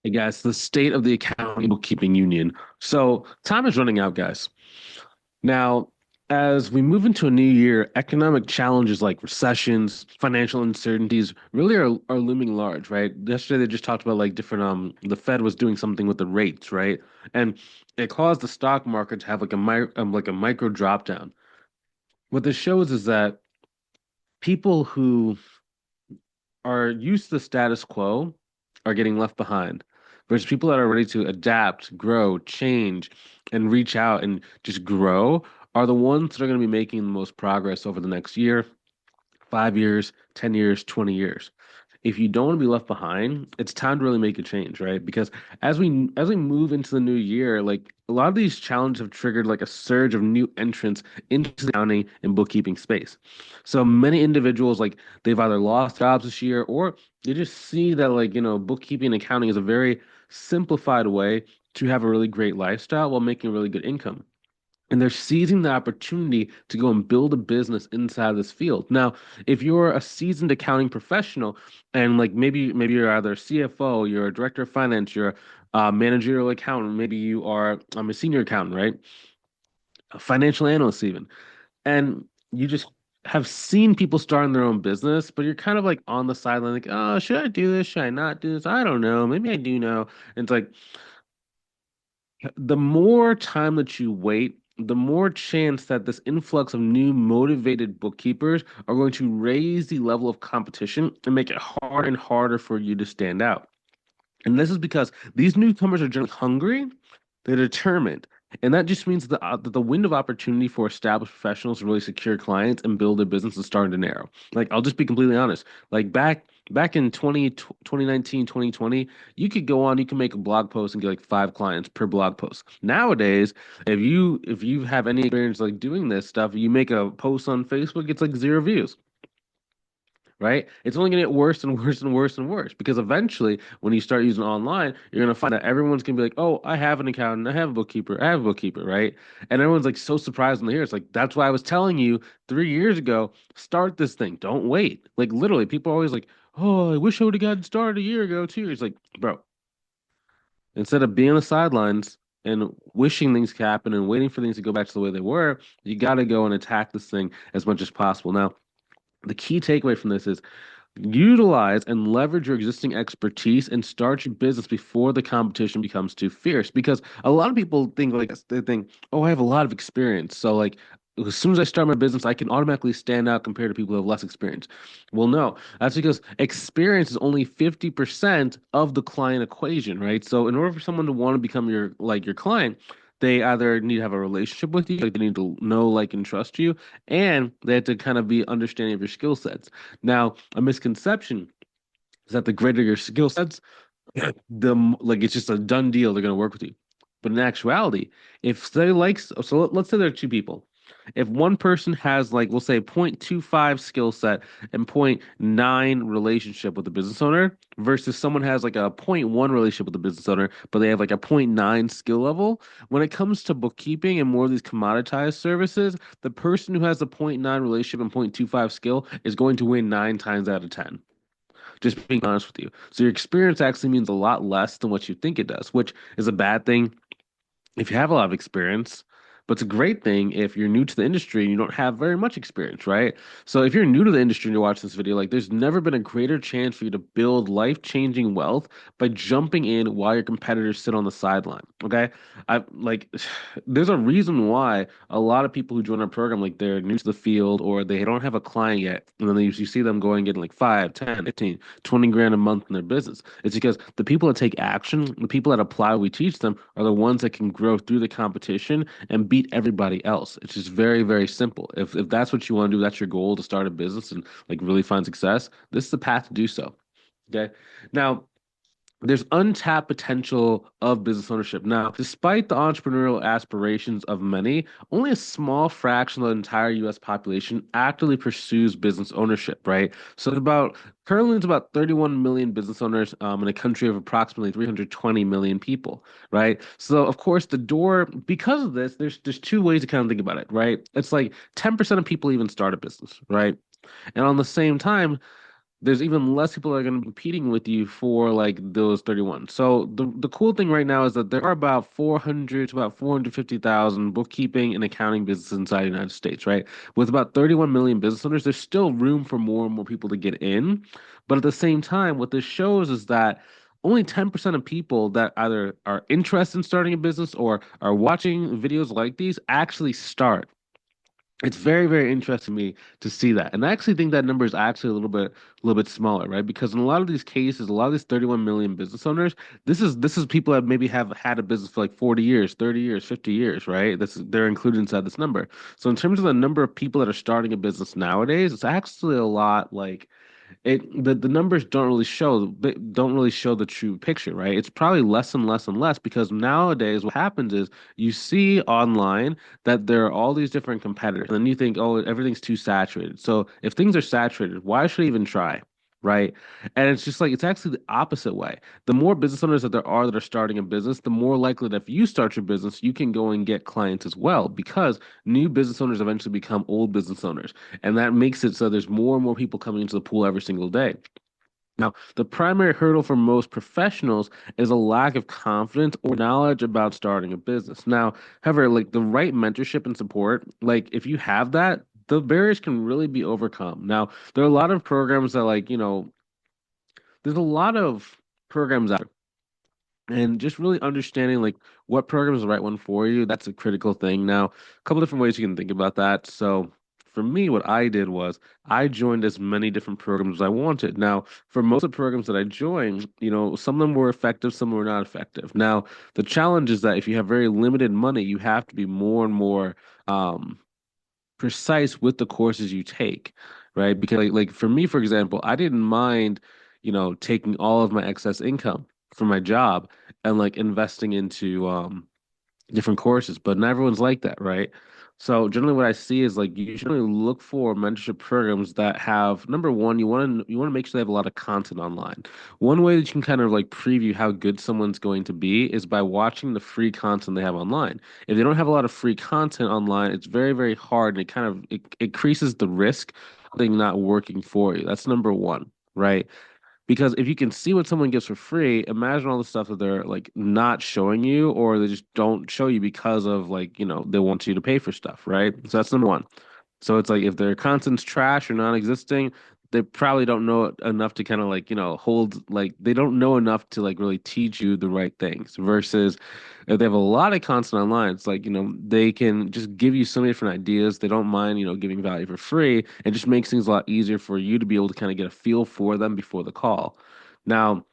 Hey guys, the state of the accounting and bookkeeping union. So time is running out, guys. Now, as we move into a new year, economic challenges like recessions, financial uncertainties really are looming large, right? Yesterday they just talked about like different the Fed was doing something with the rates, right? And it caused the stock market to have like a micro drop down. What this shows is that people who are used to the status quo are getting left behind, versus people that are ready to adapt, grow, change, and reach out and just grow are the ones that are going to be making the most progress over the next year, 5 years, 10 years, 20 years. If you don't want to be left behind, it's time to really make a change, right? Because as we move into the new year, like a lot of these challenges have triggered like a surge of new entrants into the accounting and bookkeeping space. So many individuals like they've either lost jobs this year or they just see that like, bookkeeping and accounting is a very simplified way to have a really great lifestyle while making a really good income. And they're seizing the opportunity to go and build a business inside this field. Now, if you're a seasoned accounting professional and like maybe you're either a CFO, you're a director of finance, you're a managerial accountant, maybe you are a senior accountant, right? A financial analyst even. And you just have seen people starting their own business, but you're kind of like on the sideline, like, oh, should I do this? Should I not do this? I don't know. Maybe I do know. And it's like the more time that you wait, the more chance that this influx of new motivated bookkeepers are going to raise the level of competition and make it harder and harder for you to stand out. And this is because these newcomers are generally hungry, they're determined. And that just means that the window of opportunity for established professionals to really secure clients and build their business is starting to narrow. Like, I'll just be completely honest. Like, back in 2019, 2020, you could go on, you can make a blog post and get like 5 clients per blog post. Nowadays, if you have any experience like doing this stuff, you make a post on Facebook, it's like 0 views, right? It's only going to get worse and worse and worse and worse because eventually, when you start using online, you're going to find that everyone's going to be like, "Oh, I have an accountant, I have a bookkeeper, I have a bookkeeper," right? And everyone's like so surprised when they hear it. It's like that's why I was telling you 3 years ago, start this thing. Don't wait. Like literally, people are always like, "Oh, I wish I would have gotten started a year ago too." It's like, bro, instead of being on the sidelines and wishing things could happen and waiting for things to go back to the way they were, you got to go and attack this thing as much as possible. Now, the key takeaway from this is utilize and leverage your existing expertise and start your business before the competition becomes too fierce. Because a lot of people think like this. They think, oh, I have a lot of experience. So like as soon as I start my business, I can automatically stand out compared to people who have less experience. Well, no, that's because experience is only 50% of the client equation, right? So in order for someone to want to become your client, they either need to have a relationship with you, like they need to know, like, and trust you, and they have to kind of be understanding of your skill sets. Now, a misconception is that the greater your skill sets, like it's just a done deal. They're going to work with you. But in actuality, if they like, so let's say there are 2 people. If one person has like we'll say 0.25 skill set and zero point 0.9 relationship with the business owner versus someone has like a zero point 0.1 relationship with the business owner, but they have like a zero point 0.9 skill level, when it comes to bookkeeping and more of these commoditized services, the person who has a zero point 0.9 relationship and 0.25 skill is going to win 9 times out of 10. Just being honest with you. So your experience actually means a lot less than what you think it does, which is a bad thing if you have a lot of experience, but it's a great thing if you're new to the industry and you don't have very much experience, right? So if you're new to the industry and you're watching this video, like there's never been a greater chance for you to build life-changing wealth by jumping in while your competitors sit on the sideline. Okay. I like there's a reason why a lot of people who join our program, like they're new to the field or they don't have a client yet. And then you see them going getting like 5, 10, 15, 20 grand a month in their business. It's because the people that take action, the people that apply what we teach them are the ones that can grow through the competition and beat everybody else. It's just very, very simple. If that's what you want to do, that's your goal to start a business and like really find success, this is the path to do so. Okay. Now, there's untapped potential of business ownership. Now, despite the entrepreneurial aspirations of many, only a small fraction of the entire US population actively pursues business ownership, right? So currently it's about 31 million business owners in a country of approximately 320 million people, right? So of course because of this, there's 2 ways to kind of think about it, right? It's like 10% of people even start a business, right? And on the same time, there's even less people that are going to be competing with you for like those 31. So the cool thing right now is that there are about 400 to about 450,000 bookkeeping and accounting businesses inside the United States, right? With about 31 million business owners, there's still room for more and more people to get in. But at the same time, what this shows is that only 10% of people that either are interested in starting a business or are watching videos like these actually start. It's very, very interesting to me to see that. And I actually think that number is actually a little bit smaller, right? Because in a lot of these cases, a lot of these 31 million business owners, this is people that maybe have had a business for like 40 years, 30 years, 50 years, right? They're included inside this number. So in terms of the number of people that are starting a business nowadays, it's actually a lot like the numbers don't really show the true picture, right? It's probably less and less and less because nowadays what happens is you see online that there are all these different competitors, and then you think, oh, everything's too saturated. So if things are saturated, why should I even try? Right. And it's just like it's actually the opposite way. The more business owners that there are that are starting a business, the more likely that if you start your business, you can go and get clients as well because new business owners eventually become old business owners. And that makes it so there's more and more people coming into the pool every single day. Now, the primary hurdle for most professionals is a lack of confidence or knowledge about starting a business. Now, however, like the right mentorship and support, like if you have that, the barriers can really be overcome. Now, there are a lot of programs that there's a lot of programs out and just really understanding like what program is the right one for you, that's a critical thing. Now, a couple different ways you can think about that. So for me, what I did was I joined as many different programs as I wanted. Now, for most of the programs that I joined, some of them were effective, some were not effective. Now, the challenge is that if you have very limited money, you have to be more and more um, precise with the courses you take, right? Because like for me, for example, I didn't mind, taking all of my excess income from my job and like investing into different courses, but not everyone's like that, right? So generally what I see is like you should really look for mentorship programs that have number one, you want to make sure they have a lot of content online. One way that you can kind of like preview how good someone's going to be is by watching the free content they have online. If they don't have a lot of free content online, it's very, very hard and it increases the risk of things not working for you. That's number one, right? Because if you can see what someone gets for free, imagine all the stuff that they're like not showing you or they just don't show you because of like, they want you to pay for stuff, right? So that's number one. So it's like if their content's trash or non-existing, they probably don't know enough to kind of like, hold like they don't know enough to like really teach you the right things versus if they have a lot of content online, it's like, they can just give you so many different ideas. They don't mind, giving value for free. It just makes things a lot easier for you to be able to kind of get a feel for them before the call. Now,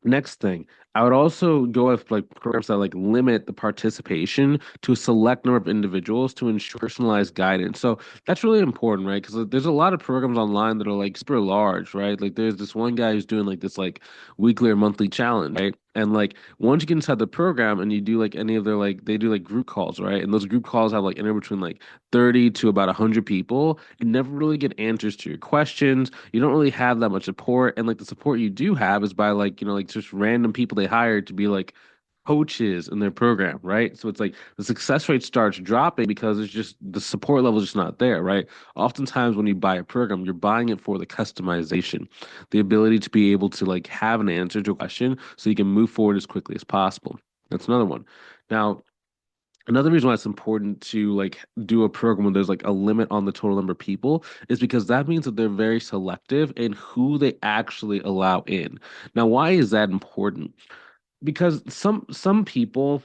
next thing, I would also go with like programs that like limit the participation to a select number of individuals to ensure personalized guidance. So that's really important, right? Because there's a lot of programs online that are like super large, right? Like there's this one guy who's doing like this like weekly or monthly challenge, right? And like once you get inside the program and you do like any of their like they do like group calls, right? And those group calls have like anywhere between like 30 to about 100 people. You never really get answers to your questions. You don't really have that much support. And like the support you do have is by like, like just random people they hired to be like coaches in their program, right? So it's like the success rate starts dropping because it's just the support level is just not there, right? Oftentimes when you buy a program, you're buying it for the customization, the ability to be able to like have an answer to a question so you can move forward as quickly as possible. That's another one. Now, another reason why it's important to like do a program where there's like a limit on the total number of people is because that means that they're very selective in who they actually allow in. Now, why is that important? Because some people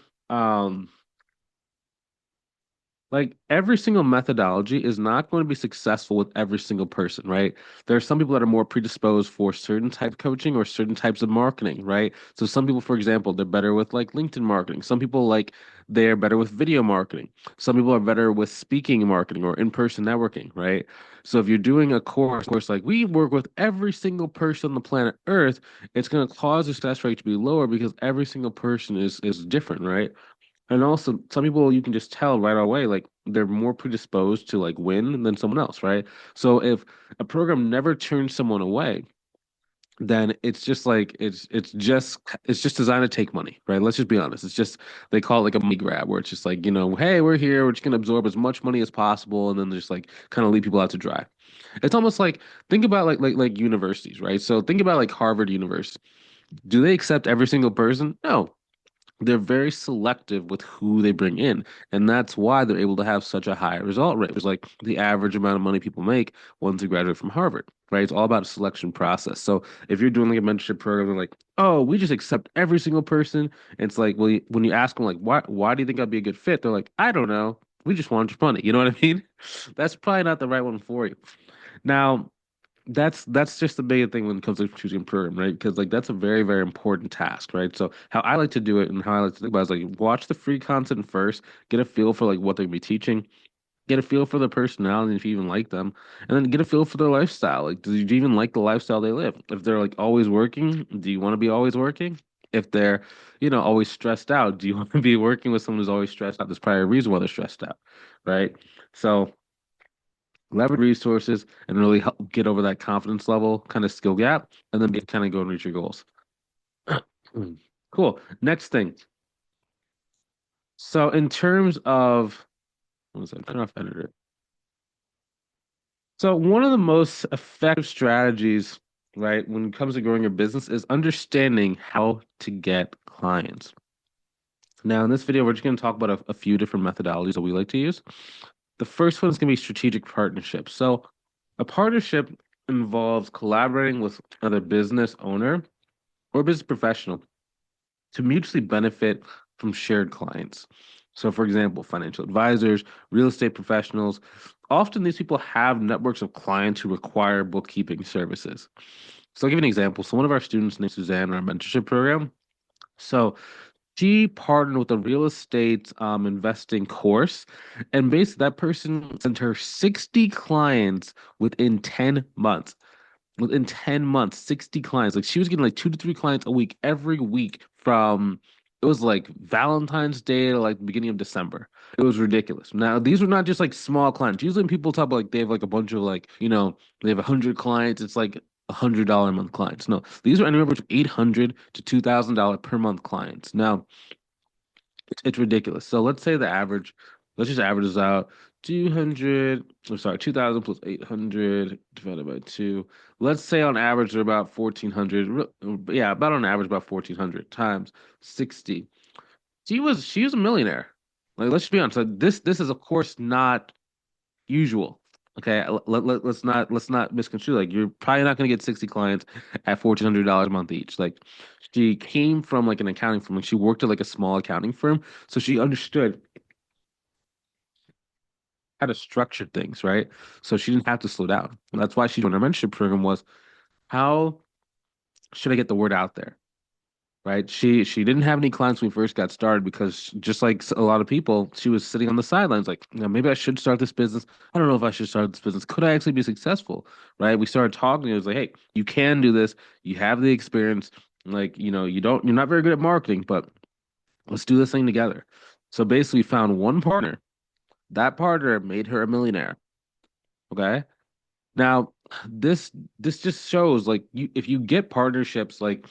like every single methodology is not going to be successful with every single person, right? There are some people that are more predisposed for certain type of coaching or certain types of marketing, right? So some people, for example, they're better with like LinkedIn marketing. Some people like they're better with video marketing. Some people are better with speaking marketing or in-person networking, right? So if you're doing a course like we work with every single person on the planet Earth, it's going to cause the success rate to be lower because every single person is different, right? And also, some people you can just tell right away, like they're more predisposed to like win than someone else, right? So if a program never turns someone away, then it's just like it's just designed to take money, right? Let's just be honest. It's just they call it like a money grab, where it's just like, hey, we're here, we're just gonna absorb as much money as possible, and then just like kind of leave people out to dry. It's almost like think about like universities, right? So think about like Harvard University. Do they accept every single person? No, they're very selective with who they bring in, and that's why they're able to have such a high result rate. It's like the average amount of money people make once they graduate from Harvard, right? It's all about a selection process. So if you're doing like a mentorship program, they're like, "Oh, we just accept every single person." And it's like, well, when you ask them like, "Why do you think I'd be a good fit?" They're like, "I don't know. We just want your money." You know what I mean? That's probably not the right one for you. Now, that's just the big thing when it comes to choosing a program, right? Because like that's a very, very important task, right? So how I like to do it and how I like to think about it is like watch the free content first, get a feel for like what they're gonna be teaching, get a feel for their personality if you even like them, and then get a feel for their lifestyle. Like, do you even like the lifestyle they live? If they're like always working, do you want to be always working? If they're, always stressed out, do you want to be working with someone who's always stressed out? There's probably a reason why they're stressed out, right? So leverage resources and really help get over that confidence level kind of skill gap and then kind of go and reach your goals. Cool. Next thing. So in terms of what was that? I don't know if I edited it. So one of the most effective strategies, right, when it comes to growing your business is understanding how to get clients. Now, in this video, we're just going to talk about a few different methodologies that we like to use. The first one is going to be strategic partnerships. So a partnership involves collaborating with another business owner or business professional to mutually benefit from shared clients. So, for example, financial advisors, real estate professionals, often these people have networks of clients who require bookkeeping services. So, I'll give you an example. So, one of our students named Suzanne in our mentorship program. So, she partnered with a real estate investing course, and basically, that person sent her 60 clients within 10 months. Within 10 months, 60 clients. Like she was getting like 2 to 3 clients a week every week from it was like Valentine's Day to like the beginning of December. It was ridiculous. Now, these were not just like small clients. Usually when people talk about like they have like a bunch of like, they have 100 clients, it's like $100 a month clients. No, these are anywhere between 800 to $2,000 per month clients. Now, it's ridiculous. So let's say the average, let's just average this out. 200, I'm sorry, 2000 plus 800 divided by 2. Let's say on average they're about 1400. Yeah, about on average about 1400 times 60. She was a millionaire. Like let's just be honest. Like, this is of course not usual. Okay, let's not misconstrue. Like you're probably not going to get 60 clients at $1,400 a month each. Like she came from like an accounting firm. Like she worked at like a small accounting firm, so she understood how to structure things, right? So she didn't have to slow down. And that's why she joined our mentorship program was how should I get the word out there? Right? She didn't have any clients when we first got started because just like a lot of people, she was sitting on the sidelines like, maybe I should start this business. I don't know if I should start this business. Could I actually be successful? Right? We started talking. It was like, hey, you can do this. You have the experience. Like, you're not very good at marketing, but let's do this thing together. So basically, we found one partner. That partner made her a millionaire. Okay. Now, this just shows like if you get partnerships, like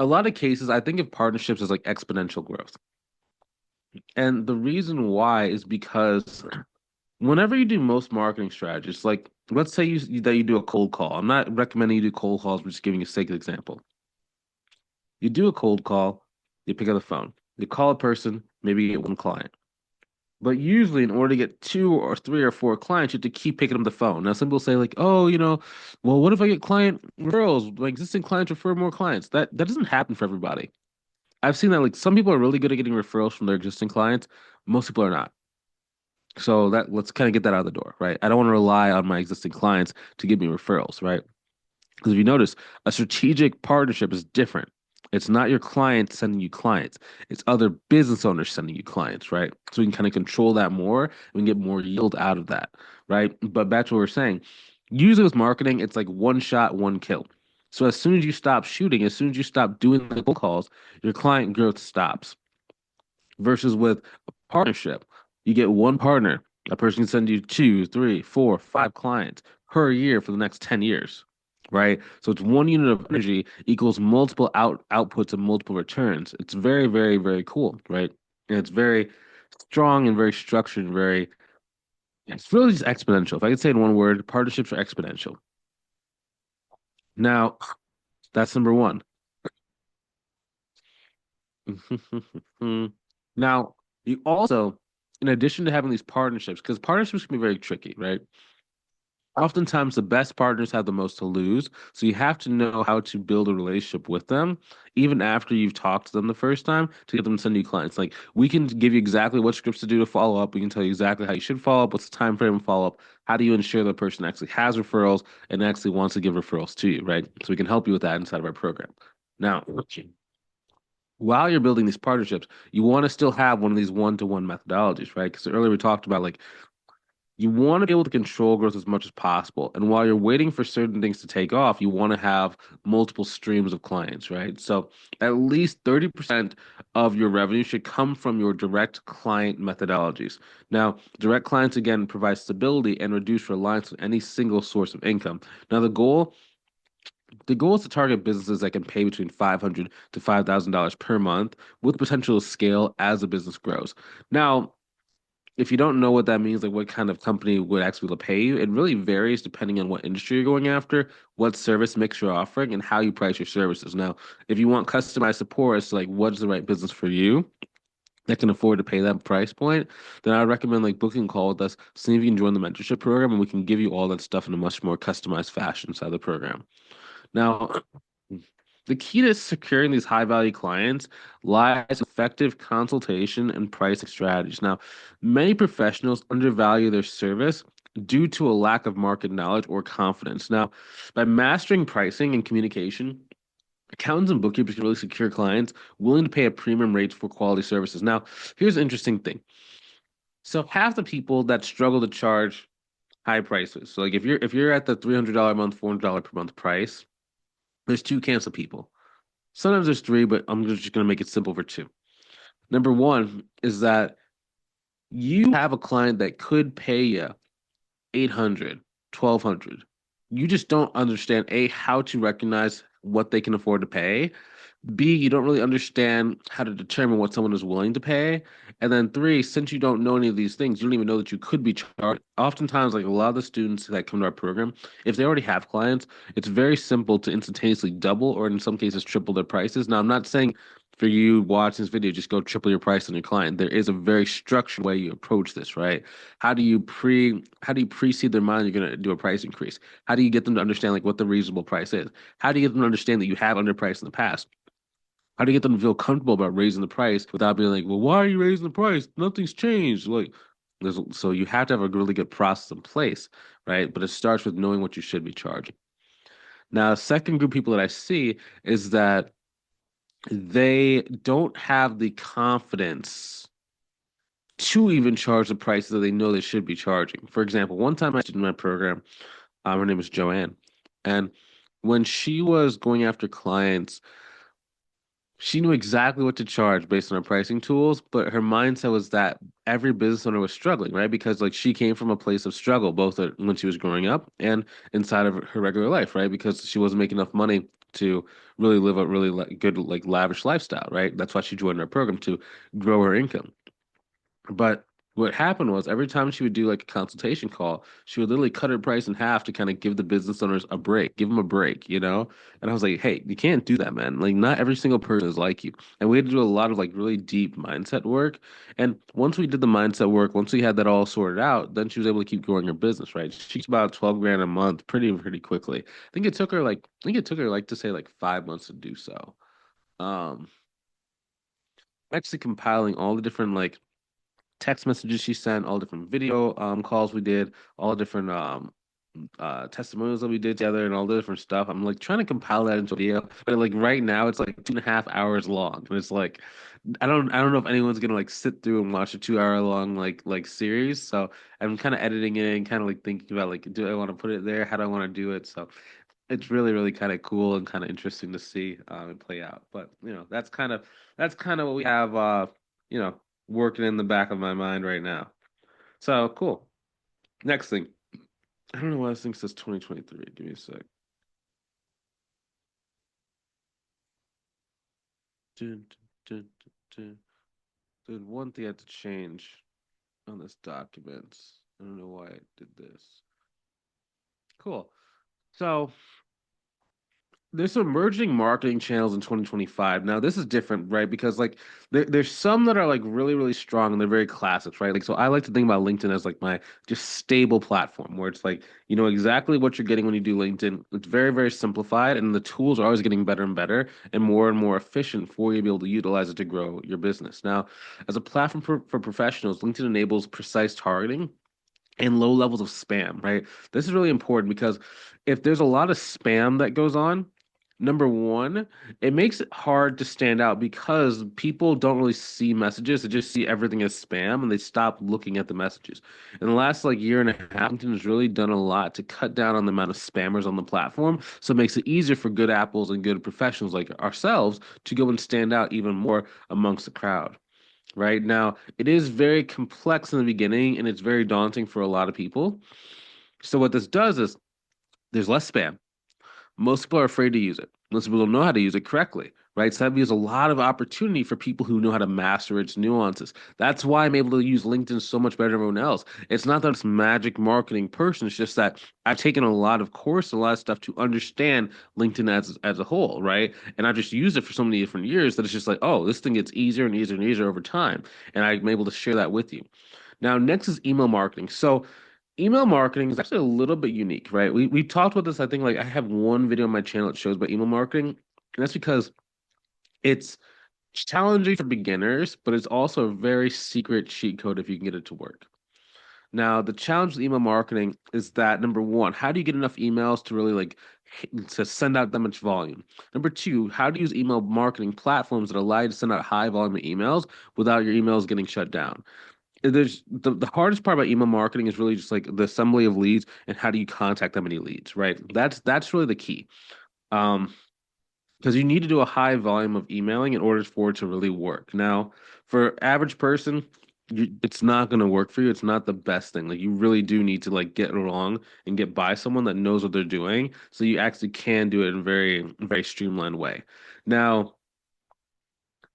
a lot of cases, I think of partnerships as like exponential growth. And the reason why is because whenever you do most marketing strategies, like let's say that you do a cold call. I'm not recommending you do cold calls, I'm just giving you a sake example. You do a cold call, you pick up the phone, you call a person, maybe you get one client. But usually, in order to get 2 or 3 or 4 clients, you have to keep picking up the phone. Now, some people say like, "Oh, well, what if I get client referrals? My existing clients refer more clients." That doesn't happen for everybody. I've seen that like some people are really good at getting referrals from their existing clients. Most people are not. So that let's kind of get that out of the door, right? I don't want to rely on my existing clients to give me referrals, right? Because if you notice, a strategic partnership is different. It's not your client sending you clients. It's other business owners sending you clients, right? So we can kind of control that more. We can get more yield out of that, right? But back to what we're saying, usually with marketing, it's like one shot, one kill. So as soon as you stop shooting, as soon as you stop doing the cold calls, your client growth stops. Versus with a partnership, you get one partner. A person can send you 2, 3, 4, 5 clients per year for the next 10 years, right? So it's one unit of energy equals multiple outputs and multiple returns. It's very, very, very cool, right? And it's very strong and very structured, very it's really just exponential. If I could say in one word, partnerships are exponential. Now, that's number one. Now, you also, in addition to having these partnerships, because partnerships can be very tricky, right? Oftentimes, the best partners have the most to lose. So you have to know how to build a relationship with them, even after you've talked to them the first time, to get them to send you clients. Like we can give you exactly what scripts to do to follow up. We can tell you exactly how you should follow up, what's the time frame of follow up. How do you ensure the person actually has referrals and actually wants to give referrals to you, right? So we can help you with that inside of our program. Now, while you're building these partnerships, you want to still have one of these one-to-one methodologies, right? Because earlier we talked about like you want to be able to control growth as much as possible. And while you're waiting for certain things to take off, you want to have multiple streams of clients, right? So at least 30% of your revenue should come from your direct client methodologies. Now, direct clients again provide stability and reduce reliance on any single source of income. Now, the goal is to target businesses that can pay between $500 to $5,000 per month with potential to scale as the business grows. Now, if you don't know what that means, like what kind of company would actually be able to pay you, it really varies depending on what industry you're going after, what service mix you're offering, and how you price your services. Now, if you want customized support as to like what's the right business for you that can afford to pay that price point, then I recommend like booking a call with us, see if you can join the mentorship program, and we can give you all that stuff in a much more customized fashion inside the program. Now, the key to securing these high value clients lies in effective consultation and pricing strategies. Now, many professionals undervalue their service due to a lack of market knowledge or confidence. Now, by mastering pricing and communication, accountants and bookkeepers can really secure clients willing to pay a premium rate for quality services. Now, here's an interesting thing. So half the people that struggle to charge high prices. So like if you're at the $300 a month, $400 per month price, there's two camps of people. Sometimes there's three, but I'm just going to make it simple for two. Number one is that you have a client that could pay you 800, 1200. You just don't understand A, how to recognize what they can afford to pay, B, you don't really understand how to determine what someone is willing to pay. And then three, since you don't know any of these things, you don't even know that you could be charged. Oftentimes, like a lot of the students that come to our program, if they already have clients, it's very simple to instantaneously double or in some cases triple their prices. Now, I'm not saying for you watch this video, just go triple your price on your client. There is a very structured way you approach this, right? How do you precede their mind you're gonna do a price increase? How do you get them to understand like what the reasonable price is? How do you get them to understand that you have underpriced in the past? How do you get them to feel comfortable about raising the price without being like, well, why are you raising the price? Nothing's changed. Like, so you have to have a really good process in place, right? But it starts with knowing what you should be charging. Now, a second group of people that I see is that they don't have the confidence to even charge the prices that they know they should be charging. For example, one time I did in my program, her name was Joanne, and when she was going after clients, she knew exactly what to charge based on her pricing tools, but her mindset was that every business owner was struggling, right? Because like she came from a place of struggle, both when she was growing up and inside of her regular life, right? Because she wasn't making enough money to really live a really good, like lavish lifestyle, right? That's why she joined our program to grow her income. But what happened was every time she would do like a consultation call, she would literally cut her price in half to kind of give the business owners a break, give them a break, you know? And I was like, hey, you can't do that, man. Like, not every single person is like you. And we had to do a lot of like really deep mindset work. And once we did the mindset work, once we had that all sorted out, then she was able to keep growing her business, right? She's about 12 grand a month pretty quickly. I think it took her like to say like 5 months to do so. Um, actually compiling all the different like text messages she sent, all different video calls we did, all different testimonials that we did together and all the different stuff. I'm like trying to compile that into a video. But like right now it's like 2.5 hours long. And it's like I don't know if anyone's gonna like sit through and watch a 2 hour long like series. So I'm kind of editing it and kind of like thinking about like do I want to put it there? How do I want to do it? So it's really kind of cool and kind of interesting to see it play out. But that's kind of what we have you know working in the back of my mind right now. So cool. Next thing. I don't know why this thing says 2023. Give me a sec. Dun, dun, dun, dun. There's one thing I had to change on this document. I don't know why I did this. Cool. So there's some emerging marketing channels in 2025. Now, this is different, right? Because like there's some that are like really, really strong and they're very classics, right? Like so I like to think about LinkedIn as like my just stable platform where it's like you know exactly what you're getting when you do LinkedIn. It's very, very simplified and the tools are always getting better and more efficient for you to be able to utilize it to grow your business. Now, as a platform for professionals, LinkedIn enables precise targeting and low levels of spam, right? This is really important because if there's a lot of spam that goes on, number one, it makes it hard to stand out because people don't really see messages. They just see everything as spam and they stop looking at the messages. In the last like year and a half, LinkedIn has really done a lot to cut down on the amount of spammers on the platform. So it makes it easier for good apples and good professionals like ourselves to go and stand out even more amongst the crowd. Right now, it is very complex in the beginning and it's very daunting for a lot of people. So, what this does is there's less spam. Most people are afraid to use it. Most people don't know how to use it correctly, right? So that leaves a lot of opportunity for people who know how to master its nuances. That's why I'm able to use LinkedIn so much better than everyone else. It's not that it's magic marketing person. It's just that I've taken a lot of course, a lot of stuff to understand LinkedIn as a whole, right? And I've just used it for so many different years that it's just like, oh, this thing gets easier and easier and easier over time. And I'm able to share that with you. Now, next is email marketing. So email marketing is actually a little bit unique, right? We talked about this. I think like I have one video on my channel that shows about email marketing, and that's because it's challenging for beginners, but it's also a very secret cheat code if you can get it to work. Now, the challenge with email marketing is that number one, how do you get enough emails to really like to send out that much volume? Number two, how do you use email marketing platforms that allow you to send out high volume of emails without your emails getting shut down? There's the hardest part about email marketing is really just like the assembly of leads and how do you contact that many leads, right? That's really the key. Um, because you need to do a high volume of emailing in order for it to really work. Now, for average person, it's not going to work for you. It's not the best thing. Like you really do need to like get along and get by someone that knows what they're doing, so you actually can do it in a very, very streamlined way. Now,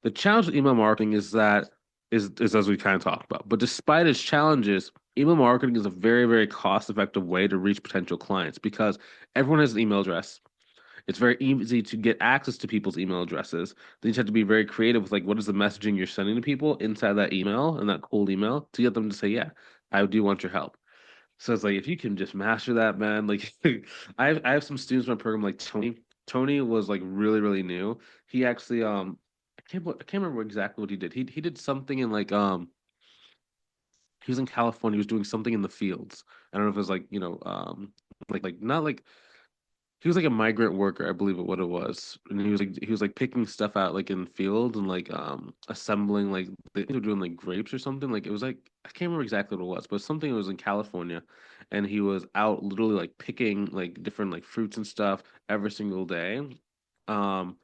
the challenge with email marketing is that is as we kind of talked about. But despite its challenges, email marketing is a very, very cost-effective way to reach potential clients because everyone has an email address. It's very easy to get access to people's email addresses. Then you just have to be very creative with like what is the messaging you're sending to people inside that email and that cold email to get them to say, yeah, I do want your help. So it's like if you can just master that, man. Like I have some students in my program like Tony. Tony was like really, really new. He actually I can't remember exactly what he did. He did something in like he was in California, he was doing something in the fields. I don't know if it was like, you know, like not like he was like a migrant worker, I believe what it was. And he was like picking stuff out like in fields and like assembling like they were doing like grapes or something. Like it was like I can't remember exactly what it was, but something that was in California and he was out literally like picking like different like fruits and stuff every single day. Um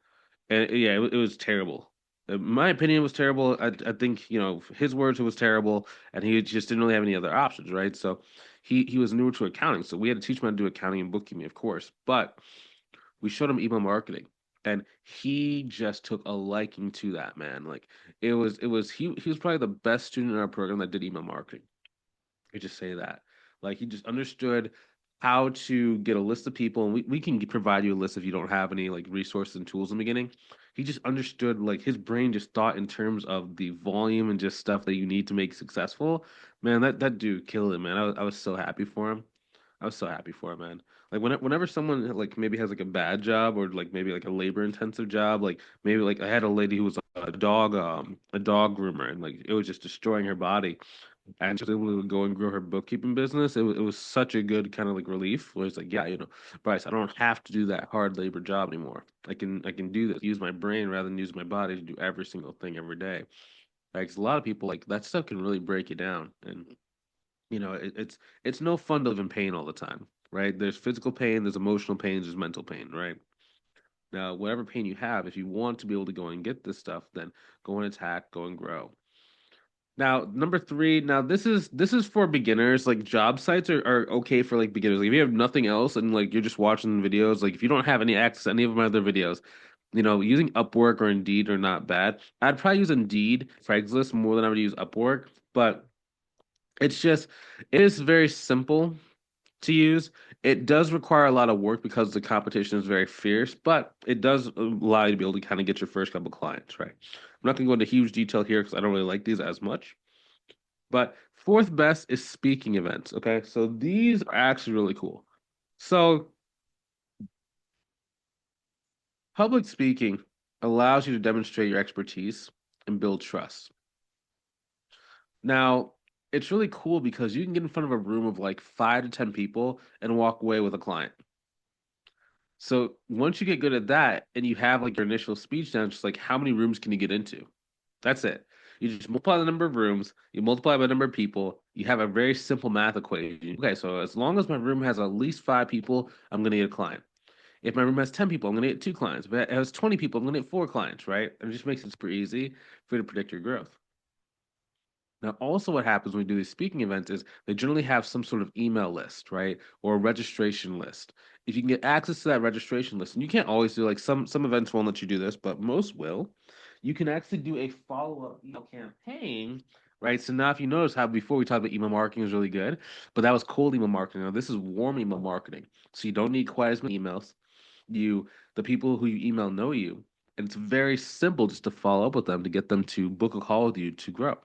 and yeah, it was terrible. In my opinion, it was terrible. I think, you know, his words, it was terrible, and he just didn't really have any other options, right? So he was newer to accounting, so we had to teach him how to do accounting and bookkeeping, of course. But we showed him email marketing, and he just took a liking to that, man. Like he was probably the best student in our program that did email marketing. I just say that. Like he just understood how to get a list of people, and we can provide you a list if you don't have any like resources and tools in the beginning. He just understood, like his brain just thought in terms of the volume and just stuff that you need to make successful. Man, that dude killed it, man. I was so happy for him. I was so happy for him, man. Like whenever someone like maybe has like a bad job or like maybe like a labor intensive job, like maybe like I had a lady who was a dog groomer and like it was just destroying her body and she was able to go and grow her bookkeeping business. It was such a good kind of like relief where it's like, yeah, you know, Bryce, I don't have to do that hard labor job anymore. I can do this, use my brain rather than use my body to do every single thing every day. Like 'cause a lot of people like that stuff can really break you down, and you know, it's no fun to live in pain all the time, right? There's physical pain, there's emotional pain, there's mental pain, right? Now, whatever pain you have, if you want to be able to go and get this stuff, then go and attack, go and grow. Now, number three, now this is for beginners. Like job sites are okay for like beginners. Like if you have nothing else and like you're just watching videos, like if you don't have any access to any of my other videos, Using Upwork or Indeed are not bad. I'd probably use Indeed, Craigslist more than I would use Upwork, but it's just it is very simple to use. It does require a lot of work because the competition is very fierce, but it does allow you to be able to kind of get your first couple clients, right? I'm not going to go into huge detail here because I don't really like these as much. But fourth best is speaking events. Okay. So these are actually really cool. So public speaking allows you to demonstrate your expertise and build trust. Now, it's really cool because you can get in front of a room of like 5 to 10 people and walk away with a client. So once you get good at that and you have like your initial speech down, it's just like how many rooms can you get into? That's it. You just multiply the number of rooms, you multiply by the number of people, you have a very simple math equation. Okay, so as long as my room has at least 5 people, I'm gonna get a client. If my room has 10 people, I'm gonna get 2 clients. If it has 20 people, I'm gonna get 4 clients, right? And it just makes it super easy for you to predict your growth. Now, also what happens when we do these speaking events is they generally have some sort of email list, right? Or a registration list. If you can get access to that registration list, and you can't always do like some events won't let you do this, but most will, you can actually do a follow-up email campaign, right? So now if you notice how before we talked about email marketing is really good, but that was cold email marketing. Now this is warm email marketing. So you don't need quite as many emails. The people who you email know you. And it's very simple just to follow up with them to get them to book a call with you to grow.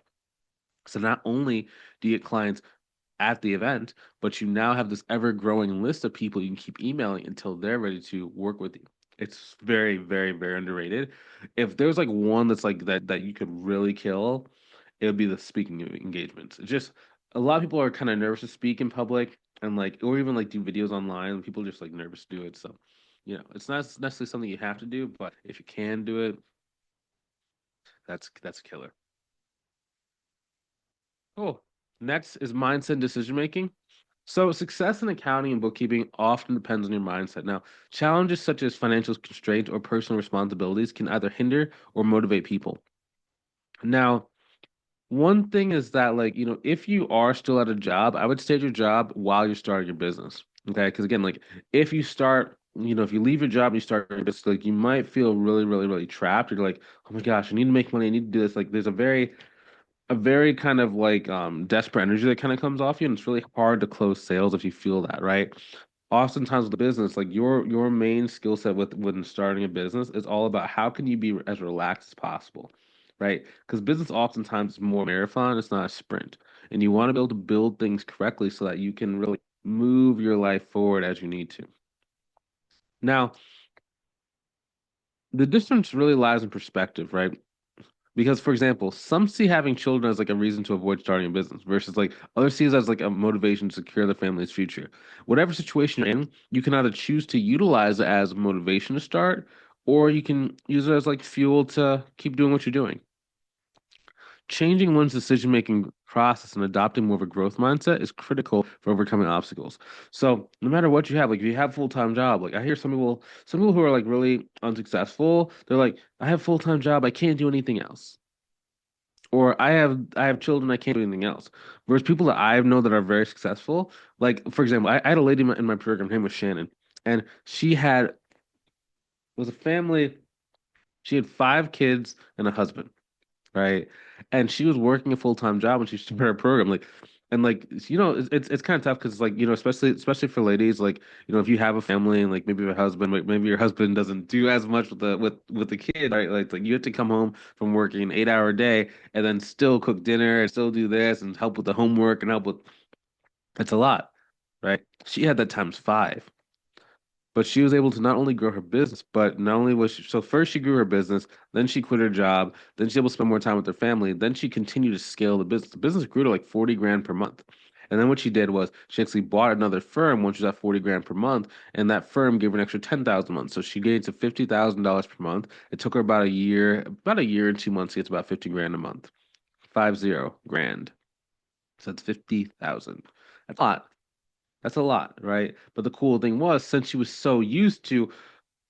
So not only do you get clients at the event, but you now have this ever growing list of people you can keep emailing until they're ready to work with you. It's very, very, very underrated. If there's like one that's like that you could really kill, it would be the speaking engagements. It's just a lot of people are kind of nervous to speak in public and like or even like do videos online. People are just like nervous to do it. So, it's not necessarily something you have to do, but if you can do it, that's a killer. Cool. Next is mindset and decision making. So, success in accounting and bookkeeping often depends on your mindset. Now, challenges such as financial constraints or personal responsibilities can either hinder or motivate people. Now, one thing is that, like, if you are still at a job, I would stay at your job while you're starting your business. Okay. Because, again, like, if you leave your job and you start your business, like, you might feel really, really, really trapped. You're like, oh my gosh, I need to make money. I need to do this. Like, there's a very kind of like desperate energy that kind of comes off you, and it's really hard to close sales if you feel that, right? Oftentimes with the business, like your main skill set with when starting a business is all about how can you be as relaxed as possible, right? Because business oftentimes is more marathon, it's not a sprint, and you want to be able to build things correctly so that you can really move your life forward as you need to. Now, the difference really lies in perspective, right? Because, for example, some see having children as like a reason to avoid starting a business, versus like others see it as like a motivation to secure the family's future. Whatever situation you're in, you can either choose to utilize it as motivation to start, or you can use it as like fuel to keep doing what you're doing. Changing one's decision-making process and adopting more of a growth mindset is critical for overcoming obstacles. So no matter what you have, like if you have a full-time job, like I hear some people who are like really unsuccessful, they're like, I have a full-time job, I can't do anything else. Or I have children, I can't do anything else. Whereas people that I know that are very successful, like for example, I had a lady in my program, her name was Shannon, and she had was a family. She had 5 kids and a husband, right? And she was working a full-time job when she started her program. Like, it's kind of tough because like, especially for ladies, like, if you have a family and like maybe your husband, like maybe your husband doesn't do as much with the kid, right? Like you have to come home from working an 8-hour day and then still cook dinner and still do this and help with the homework and help with it's a lot, right? She had that times 5. But she was able to not only grow her business, but not only was she, so first she grew her business, then she quit her job, then she was able to spend more time with her family, then she continued to scale the business. The business grew to like 40 grand per month. And then what she did was she actually bought another firm once she was at 40 grand per month, and that firm gave her an extra 10,000 a month. So she gained to $50,000 per month. It took her about a year and 2 months to get to about 50 grand a month. 50 grand. So that's 50,000. That's a lot. That's a lot, right? But the cool thing was, since she was so used to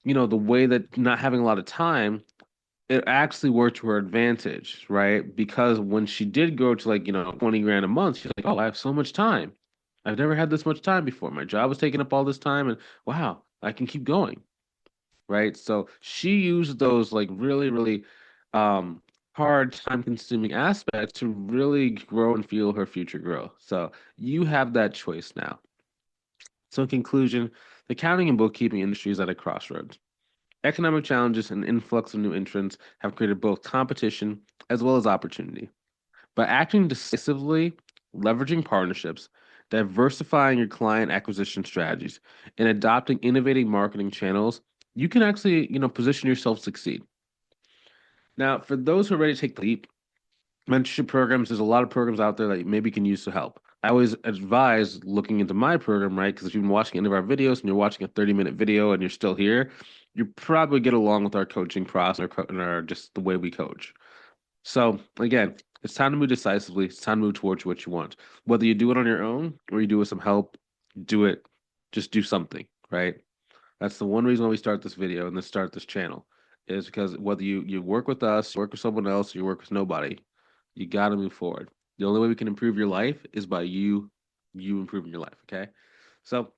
the way that not having a lot of time, it actually worked to her advantage, right? Because when she did go to like, 20 grand a month, she's like, oh, I have so much time. I've never had this much time before. My job was taking up all this time, and wow, I can keep going, right? So she used those like really, really um hard, time-consuming aspects to really grow and fuel her future growth. So you have that choice now. So in conclusion, the accounting and bookkeeping industry is at a crossroads. Economic challenges and influx of new entrants have created both competition as well as opportunity. By acting decisively, leveraging partnerships, diversifying your client acquisition strategies, and adopting innovative marketing channels, you can actually, position yourself to succeed. Now, for those who are ready to take the leap, mentorship programs, there's a lot of programs out there that maybe can use to help. I always advise looking into my program, right? Because if you've been watching any of our videos and you're watching a 30-minute video and you're still here, you probably get along with our coaching process and our just the way we coach. So again, it's time to move decisively. It's time to move towards what you want. Whether you do it on your own or you do it with some help, do it. Just do something, right? That's the one reason why we start this video and then start this channel is because whether you work with us, you work with someone else, you work with nobody, you got to move forward. The only way we can improve your life is by you improving your life. Okay, so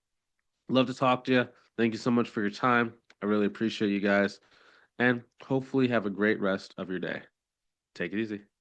love to talk to you. Thank you so much for your time. I really appreciate you guys, and hopefully have a great rest of your day. Take it easy.